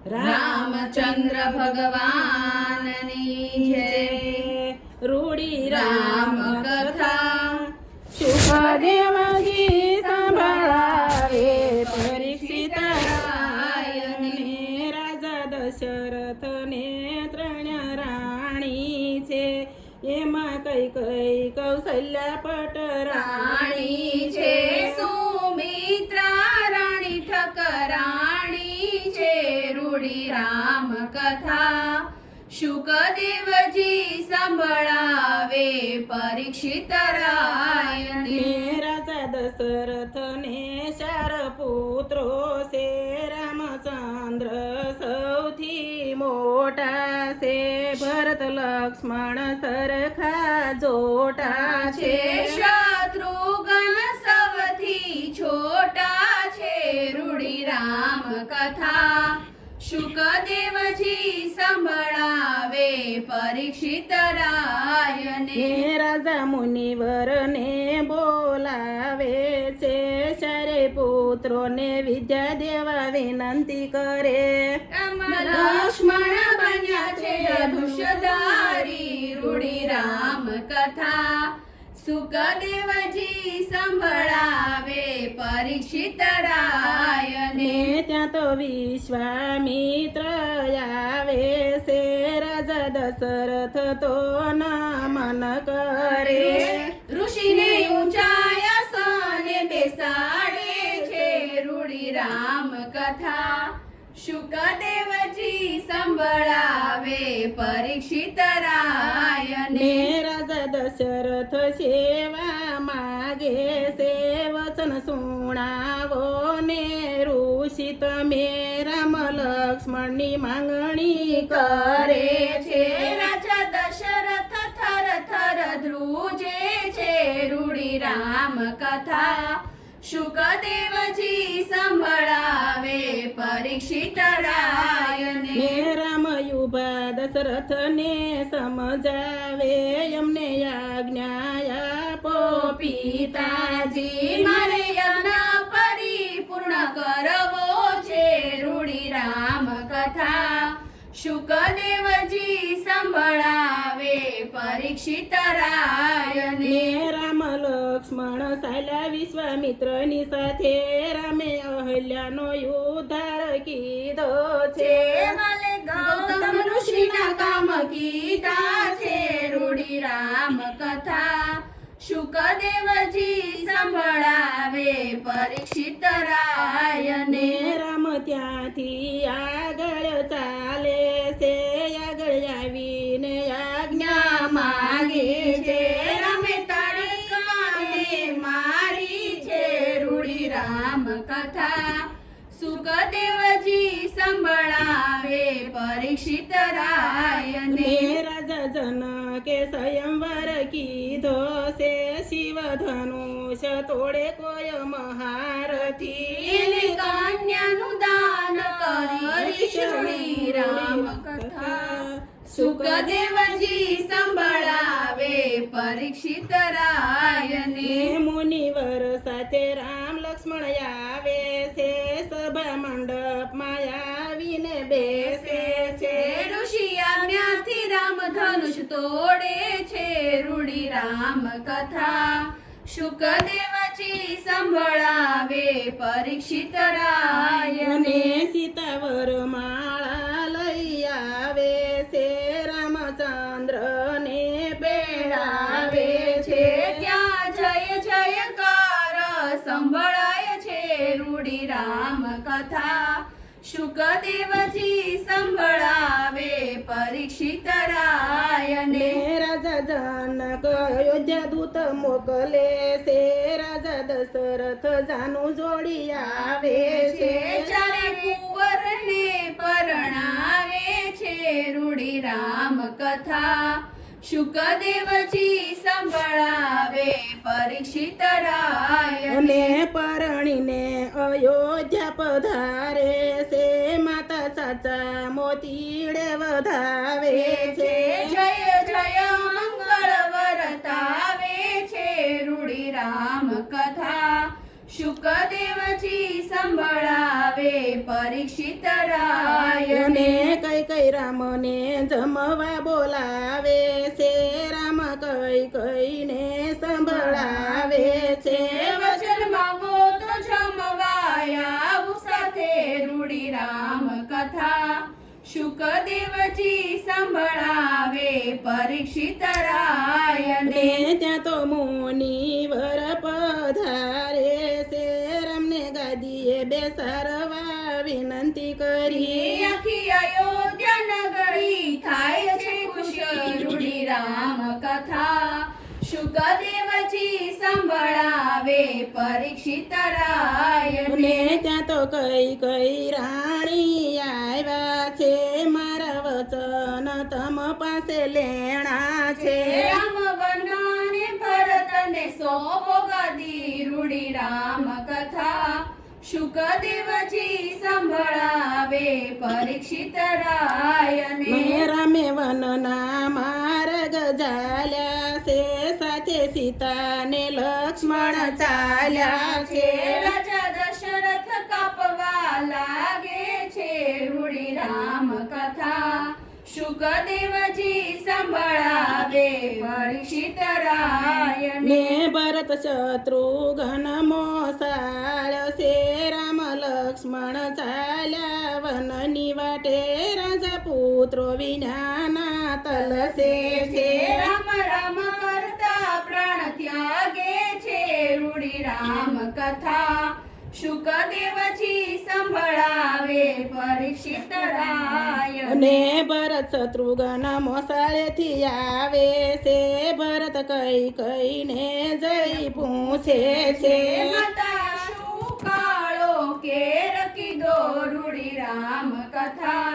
રામચંદ્ર ભગવાનની જય. રૂડી રામ કથા શુકદેવજી સંભળાવે પરીક્ષિત રાયને. રાજા દશરથને ત્રણ રાણી છે, એમાં કઈ કૌશલ્યા પટરાણી છે. સુમિત્રા રાણી ઠકરાણી છે. રૂડી રામ કથા શુકદેવજી સંભળાવે પરીક્ષિત રાયને. રાજા દશરથને 4 પુત્રો છે, રામચંદ્ર સૌથી મોટા છે. ભરત લક્ષ્મણ સરખા જોટા છે. શત્રુઘ્ન સૌથી છોટા છે. રૂડી રામ કથા શુકદેવજી સંભળાવે પરીક્ષિત રાયને. રાજા મુનિવરને બોલાવે છે, 4 પુત્રોને વિદ્યા દેવા વિનંતી કરે. લક્ષ્મણ બન્યા છે ધનુષધારી. રૂડી રામ કથા શુકદેવજી સંભળાવે પરીક્ષિત રાયને. ત્યાં તો વિશ્વામિત્ર આવે છે, રાજા દશરથ તો નમન કરે. ઋષિને ઊંચાઈ આસને બેસાડે છે. રૂડી રામ કથા શુકદેવજી સંભળાવે પરીક્ષિત રાયને. રાજા દશરથ સેવા માગે છે, વચન સુણાવો ને ઋષિ તમે. રામ લક્ષ્મણની માંગણી કરે છે. રાજા દશરથ થર થર ધ્રુજે છે. રૂડી રામ કથા શુકદેવજી સંભળાવે પરીક્ષિત રાયને. રામયુભા દશરથને સમજાવે, એમને આજ્ઞા આપો પિતાજી. મારે યજ્ઞ પરિપૂર્ણ કરવો છે. રૂડી રામ કથા શુકદેવજી સંભળાવે પરીક્ષિત રાયને. રામ લક્ષ્મણ સાલ્યા વિશ્વામિત્રની સાથે, રામે અહલ્યાનો ઉદ્ધાર કીધો છે. ગૌતમ ઋષિના કામ કીધા છે. રૂડી રામ કથા શુકદેવજી સંભળાવે પરીક્ષિત રાયને. રામ ત્યાંથી આગળ ચાલે છે, આગળ આવીને આજ્ઞા માગે છે. રામે તાળીને મારી છે. રૂડી રામ કથા શુકદેવજી સંભળાવે પરીક્ષિત રાયને. રાજા જનકે સ્વયંવર કીધો છે, શિવ ધનુષ તોડે કોઈ મહારથી. કન્યાનું દાન કરીશ. રૂડી રામ કથા શુકદેવજી સંભળાવે પરીક્ષિત રાયને. મુનિવર સાથે રામ લક્ષ્મણ આવે છે, સભા મંડપમાં આવીને બેસે છે. ઋષિ આજ્ઞાથી રામ ધનુષ તોડે છે. રૂડી રામ કથા શુકદેવજી સંભળાવે પરીક્ષિત રાયને. સીતાવર માળા લઈ આવે છે, રામચંદ્રને પહેરાવે છે. ત્યાં જય જયકાર સંભળાય છે. રૂડી રામ કથા શુકદેવજી સંભળાવે પરીક્ષિત રાયને. રાજા જનક અયોધ્યા દૂત મોકલે છે, રાજા દશરથ જાનું જોડી આવે છે. ચારે કુંવરને પરણાવે છે. રૂડી રામ કથા શુકદેવજી સંભળાવે પરીક્ષિત રાયને. પરણીને અયોધ્યા પધારે છે, માતા સાચા મોતીડે વધાવે છે. જય જય મંગળ વરતાવે છે. રૂડી રામ કથા શુકદેવજી સંભળાવે પરીક્ષિત રાય કઈ રામને જમવા બોલાવે છે રામ કઈને સંભળાવે છે વચન માંગો તો જમવાયા આવું સાથે રૂડી રામ કથા શુકદેવજી સંભળાવે પરીક્ષિત રાયને ત્યાં તો મુનિવર પધારે છે રામને ગાદીએ બેસારવા વિનંતી કરી આખી અયોધ્યા નગરી થાય છે ખુશ રૂડી રામ કથા શુકદેવજી સંભળાવે પરીક્ષિત રાયને ત્યાં તો કઈ રાણી આવ્યા છે મારા વચન તમ પાસે લેણા છે રામ વનને ભરતને સોંપો ગાદી રૂડી રામ કથા શુકદેવજી સંભળાવે પરીક્ષિત રાયને રામે વનના માર્ગ ચાલ્યા છે સાથે સીતા ને લક્ષ્મણ ચાલ્યા છે રાજા દશરથ કાપવા લાગે છે રૂડી રામ કથા શુકદેવજી સંભળાવે પરીક્ષિત રાયને ને ભરત શત્રુઘ્ન મોસાળ છે રામ લક્ષ્મણ ચાલ્યા વનની વાટે રાજા પુત્રો વિનાના તલસે છે રામ રામ કરતા પ્રાણ ત્યાગે છે રૂડી રામ કથા શુકદેવજી સંભળાવે પરીક્ષિત રાયને અને ભરત શત્રુઘ્ન મોસાળેથી આવે છે ભરત કઈને જઈ પૂછે છે માતા શું કાળો કેર કીધો રૂડી રામ કથા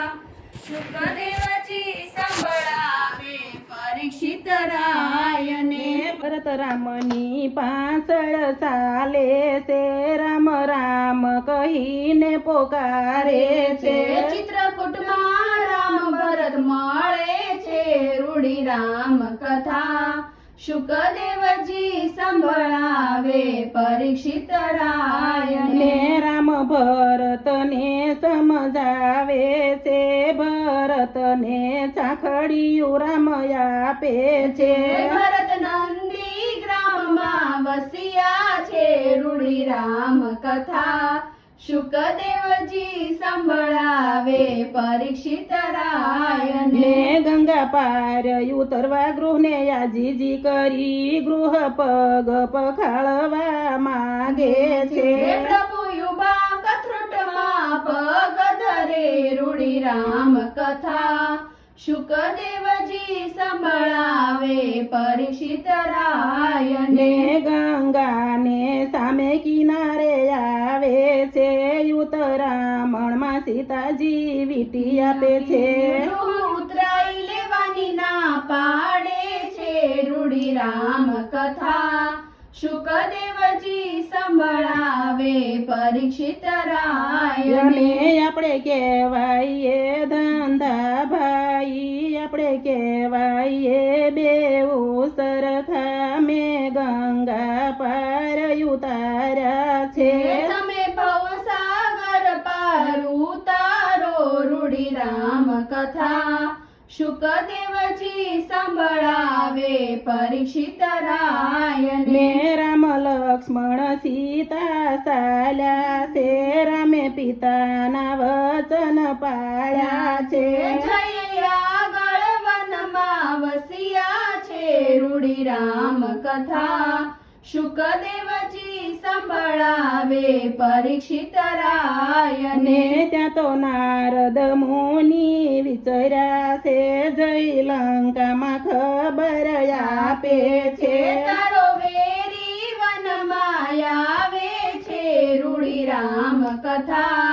શુકદેવજી સંભળાવે પરીક્ષિત રાયને ભરત રામની પાછળ ચાલે છે રામ રામ કહીને પોકારે છે ચિત્રકૂટમાં રામ ભરત મળે છે રૂડી રામ કથા શુકદેવજી સંભળાવે પરીક્ષિત રાયને ને રામ ભરતને સમજાવે છે ભરતને ચાખડિયું રામ આપે છે ભરત નંદી ગ્રામમાં વસ્યા છે રૂડી રામ કથા શુકદેવજી સંભળાવે પરીક્ષિત રાયને ને ગંગા પાર ઉતરવા ગૃહને યાજીજી કરી ગૃહ પગ પખાળવા માગે છે પ્રભુ યુબા કથરોટમાં પગ ધરે રૂડી રામ કથા શુકદેવજી સંભળાવે પરીક્ષિત રાયને ને ગંગાને સામે કિનારે આવે છે ઉત્તરામણમાં સીતાજી વીટી આપે છે ઉતરાઈ લેવાની ના પાડે છે રૂડી રામ કથા શુકદેવજી સંભળાવે પરીક્ષિત રાયને અને આપણે કહેવાઈએ ધંધા ભાઈ આપણે કહેવાઈએ બેઉ સરખા મેં ગંગા પાર ઉતાર્યા છે તમે ભવસાગર પાર ઉતારો રૂડી રામ કથા શુકદેવજી સંભળાવે પરીક્ષિત રાયને ને રામ લક્ષ્મણ સીતા ચાલ્યા છે રામે પિતાના વચન પાળ્યા છે જય આગળ વનમાં વસ્યા છે રૂડી રામ કથા શુકદેવજી સંભળાવે પરીક્ષિત રાયને ને ત્યાં તો નારદ મુનિ વિચર્યા છે જય લંકામાં ખબર આપે છે તારો વેરી વનમાં આવે છે રૂડી રામ કથા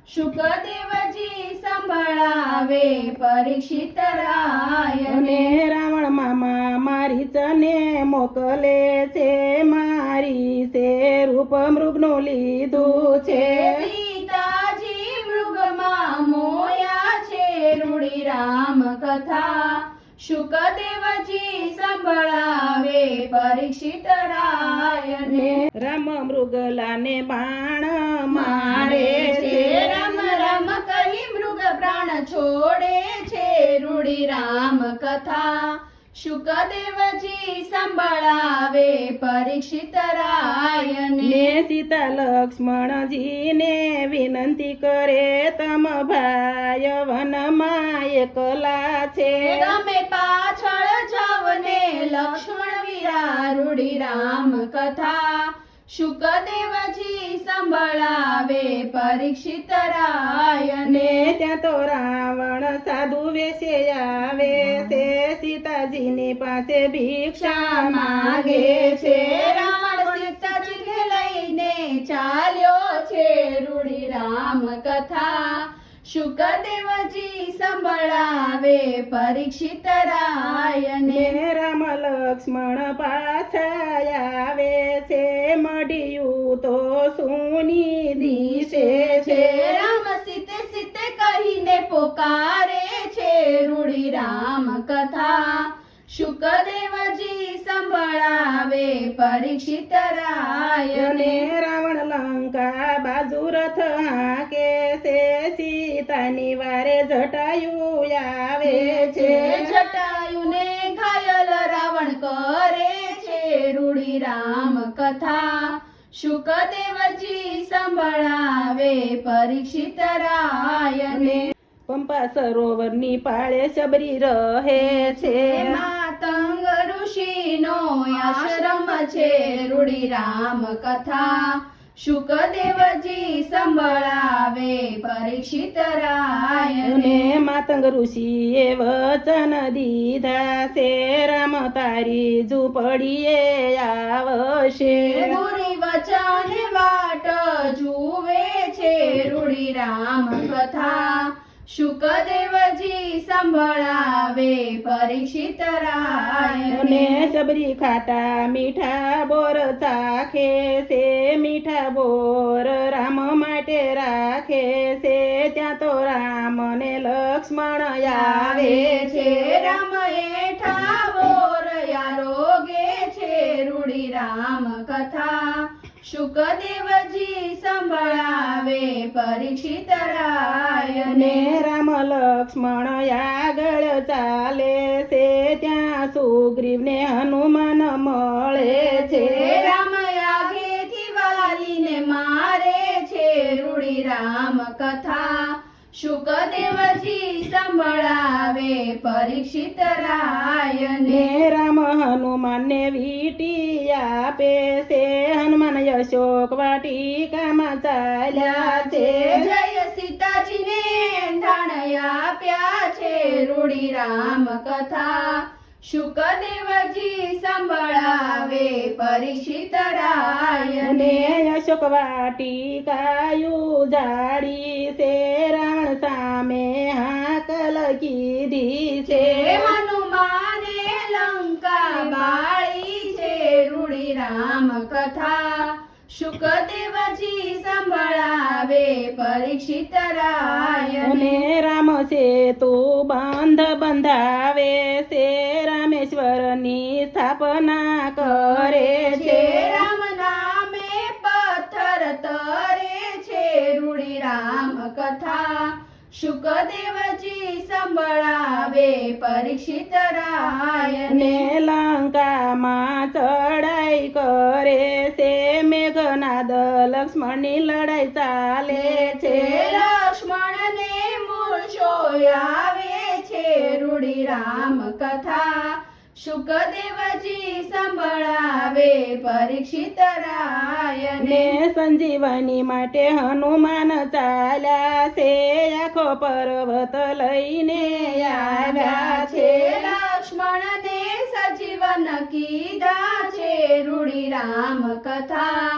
શુકદેવજી સંભળાવે પરીક્ષિત રાયને અને રાવણ મામા મારીચને મોકલે છે મારી છે રૂપ મૃગનું લીધું છે સીતાજી મૃગમાં મોયા છે રૂડી રામ કથા શુકદેવજી સંભળાવે પરીક્ષિત રાયને રામ મૃગલાને બાણ મારે મારે છે છે રામ રામ કહી મૃગ પ્રાણ છોડે છે રૂડી રામ કથા શુકદેવજી સંભળાવે પરીક્ષિત રાયને ને સીતા લક્ષ્મણજીને વિનંતી કરે તમ ભાઈ વનમાં એકલા છે તમે પાછળ જાવ ને લક્ષ્મણ વીરા રૂડી રામ કથા શુકદેવજી સંભળાવે પરીક્ષિત રાયને ને ત્યાં તો રાવણ સાધુ વેશે આવે છે સીતાજીની પાસે ભિક્ષા માગે છે રાવણ સીતાજીને લઈને ચાલ્યો છે રૂડી રામ કથા શુકદેવજી સંભળાવે પરીક્ષિત રાયને ને રામ લક્ષ્મણ પાછા આવે છે મઢિયું તો સુની દિશે છે રામ સીતે સીતે કહીને પોકારે છે રૂડી રામ કથા શુકદેવજી સંભળાવે પરીક્ષિત રાયને અને રાવણ લંકા બાજુ રથ હાકે છે સીતાની વારે જટાયું આવે છે જટાયુને ઘાયલ રાવણ કરે છે રૂડી રામ કથા શુકદેવજી સંભળાવે પરીક્ષિત રાયને પંપા સરોવરની પાળે શબરી રહે છે માતંગ ઋષિનો આશ્રમ છે રૂડી રામ કથા શુકદેવજી સંભળાવે પરીક્ષિત રાયને અને માતંગ ઋષિએ વચન દીધા છે રામ તારી ઝૂંપડીએ આવશે ગુરી વચન વાટ જુએ છે રૂડી રામ કથા શુકદેવજી સંભળાવે પરીક્ષિત રાયને અને શબરી ખાટા મીઠા બોર ચાખે છે મીઠા બોર રામ માટે રાખે છે ત્યાં તો રામ ને લક્ષ્મણ આવે છે રામ એઠા બોર આરોગે છે રૂડી રામ કથા શુકદેવજી સંભળાવે પરીક્ષિત રાયને અને રામ લક્ષ્મણ આગળ ચાલે છે ત્યાં સુગ્રીવને હનુમાન મળે છે રામ આગેથી વાલીને મારે છે રૂડી રામ કથા શુકદેવજી સંભળાવે પરીક્ષિત રાયને ને રામ હનુમાનને વીટી આપે છે હનુમાન અશોક વાટિકામાં ચાલ્યા છે જય સીતાજીને ધાણ આપ્યા છે રૂડી રામ કથા શુકદેવજી સંભળાવે પરીક્ષિત રાયને અને અશોક વાટિકાયું જાડી છે રાવણ સામે હાકલ કીધી છે હનુમાને લંકા બાળી છે રૂડી રામ કથા શુકદેવજી સંભળાવે પરીક્ષિત રાયને અને રામ સેતુ બંધ બંધાવે છે રામેશ્વરની સ્થાપના કરે છે રામ નામે પથ્થર તરે છે રૂડી રામ કથા શુકદેવજી સંભળાવે પરીક્ષિત રાયને અને લંકામાં ચડાઈ કરે છે મેઘનાદ લક્ષ્મણની લડાઈ ચાલે છે લક્ષ્મણને મૂર્છો આવે છે રૂડી રામ કથા શુકદેવજી સંભળાવે પરીક્ષિત રાયને ને સંજીવની માટે હનુમાન ચાલ્યા છે આખો પર્વત લઈને આવ્યા છે લક્ષ્મણને સજીવન કીધા છે રૂડી રામ કથા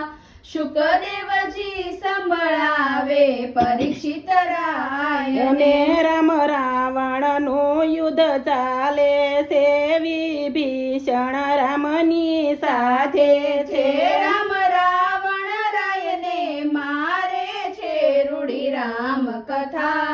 શુકદેવજી સંભળાવે પરીક્ષિત રાયને અને રામ રાવણનું યુદ્ધ ચાલે છે વિભીષણ રામની સાથે છે રામ રાવણ રાયને મારે છે રૂડી રામ કથા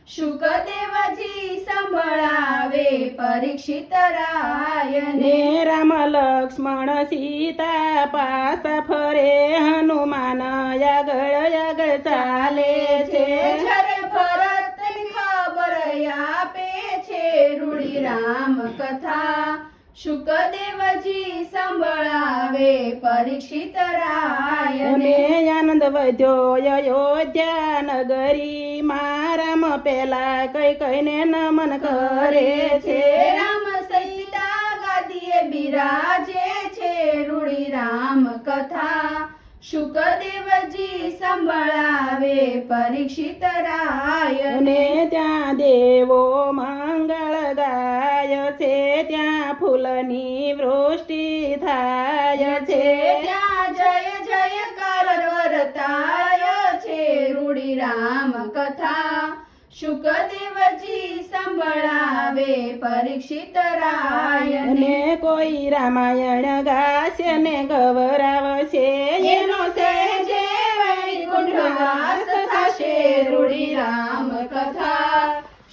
શુકદેવજી સંભળાવે પરીક્ષિત રાયને ને રામ લક્ષ્મણ સીતા પાસા ફરે હનુમાન આગળ આગળ ચાલે છે જ્યારે ભરત રામ કથા શુકદેવજી સંભળાવે પરીક્ષિત રાયને અને આનંદ વધ્યો અયોધ્યા નગરી રામ પેલા કઈ કઈને નમન કરે છે રામ સીતા ગાદીએ બિરાજે છે રૂડી રામ કથા શુકદેવજી સંભળાવે પરીક્ષિત રાયને અને ત્યાં દેવો મંગળ ગાય છે ત્યાં ફૂલની વૃષ્ટિ થાય છે ત્યાં જય જયકાર વર્તાય છે રૂડી રામ કથા શુકદેવજી સંભળાવે પરીક્ષિત રાયને અને કોઈ રામાયણ ગાશે ને ગવરાવશે એનો સહેજે વૈકુંઠવાસ થશે રૂડી રામ કથા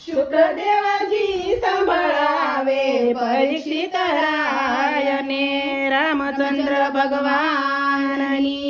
શુકદેવજી સંભળાવે પરીક્ષિત રાયને રામચંદ્ર ભગવાનની